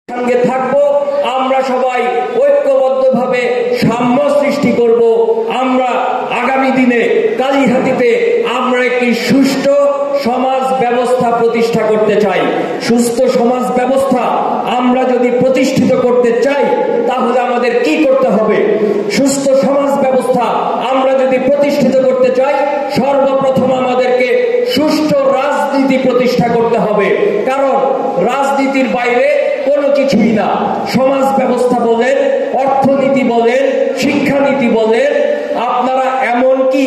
সঙ্গে থাকবো। আমরা সবাই ঐক্যবদ্ধভাবে সাম্য সৃষ্টি করব। আমরা আগামী দিনে কালিহাতীতে আমরা একটি সুষ্ঠু সমাজ ব্যবস্থা প্রতিষ্ঠা করতে চাই। সুস্থ সমাজ ব্যবস্থা আমরা যদি প্রতিষ্ঠিত করতে চাই তাহলে আমাদের কি করতে হবে? সুস্থ সমাজ ব্যবস্থা আমরা যদি প্রতিষ্ঠিত করতে চাই সর্বপ্রথম আমাদেরকে সুষ্ঠু রাজনীতি প্রতিষ্ঠা করতে হবে। কারণ রাজনীতির বাইরে কোনো কিছুই না। সমাজ ব্যবস্থা বলেন, অর্থনীতি বলেন, শিক্ষানীতি বলেন, আপনারা এমনকি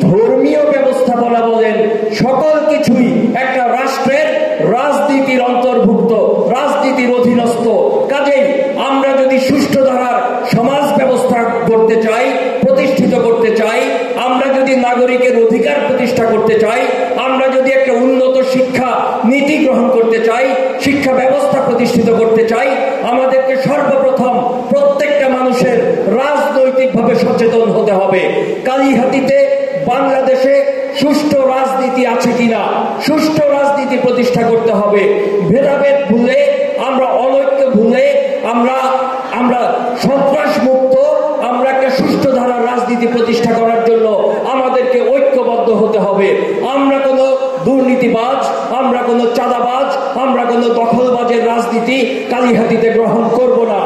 ধর্মীয় ব্যবস্থাপনা বলেন, সকল কিছুই একটা রাষ্ট্রের রাজনীতির অন্তর্ভুক্ত, রাজনীতির অধীনস্থ। কাজেই আমরা যদি সুষ্ঠু ধারার সমাজ ব্যবস্থা করতে চাই, প্রতিষ্ঠিত করতে চাই, আমরা যদি নাগরিকের অধিকার প্রতিষ্ঠা করতে চাই, আমরা যদি একটা উন্নত শিক্ষা নীতি গ্রহণ করতে চাই, শিক্ষা ব্যবস্থা প্রতিষ্ঠিত করতে চাই, আমাদেরকে সর্বপ্রথম প্রত্যেকটা মানুষের রাজনৈতিকভাবে সচেতন হতে হবে। কালিহাতীতে বাংলাদেশে সুষ্ঠু রাজনীতি আছে কিনা, সুষ্ঠু রাজনীতি প্রতিষ্ঠা করতে হবে। ভেদাভেদ ভুলে, আমরা অনৈক্য ভুলে, আমরা সন্ত্রাস মুক্ত, আমরা একটা সুষ্ঠু ধারার রাজনীতি প্রতিষ্ঠা করার জন্য আমাদেরকে ঐক্যবদ্ধ হতে হবে। আমরা কোনো দুর্নীতিবাজ, আমরা কোনো চাঁদাবাজ, আমরা কোনো দখলবাজের রাজনীতি কালিহাতীতে গ্রহণ করব না।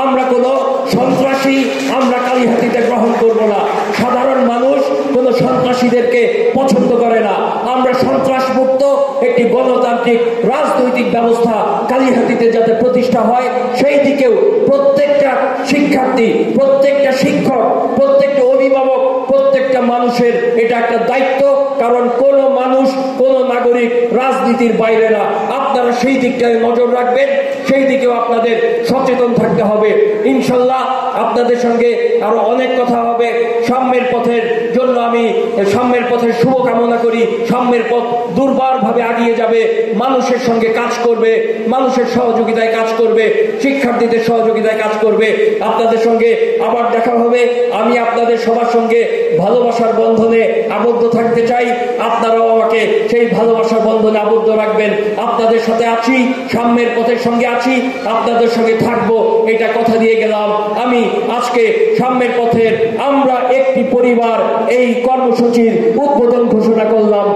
আমরা কোনো সন্ত্রাসী আমরা কালিহাতীতে গ্রহণ করব না। সাধারণ মানুষ কোনো সন্ত্রাসীদেরকে পছন্দ করে না। আমরা সন্ত্রাস মুক্ত একটি গণতান্ত্রিক রাজনৈতিক ব্যবস্থা কালিহাতীতে যাতে প্রতিষ্ঠা হয় সেই দিকেও প্রত্যেকটা শিক্ষার্থী, প্রত্যেকটা শিক্ষক, প্রত্যেকটা অভিভাবক, প্রত্যেকটা মানুষের এটা একটা দায়িত্ব। কারণ কোন মানুষ, কোন নাগরিক রাজনীতির বাইরে না। আপনারা সেই দিকটায় নজর রাখবেন, সেই দিকেও আপনাদের সচেতন থাকতে হবে। ইনশাল্লাহ আপনাদের সঙ্গে আরো অনেক কথা হবে। সাম্যের পথের জন্য আমি সাম্যের পথের শুভকামনা করি। সাম্যের পথ দুর্বারভাবে এগিয়ে যাবে, মানুষের সঙ্গে কাজ করবে, মানুষের সহযোগিতায় কাজ করবে, শিক্ষার্থীদের সহযোগিতায় কাজ করবে। আপনাদের সঙ্গে আবার দেখা হবে। আমি আপনাদের সবার সঙ্গে ভালোবাসার বন্ধনে আবদ্ধ থাকতে চাই। আপনারাও আমাকে সেই ভালোবাসার বন্ধনে আবদ্ধ রাখবেন। আপনাদের সাথে আছি, সাম্যের পথের সঙ্গে আছি, আপনাদের সঙ্গে থাকবো, এটা কথা দিয়ে গেলাম। আমি আজকে সাম্যের পথের আমরা একটি পরিবার এই কর্মসূচির উদ্বোধন ঘোষণা করলাম।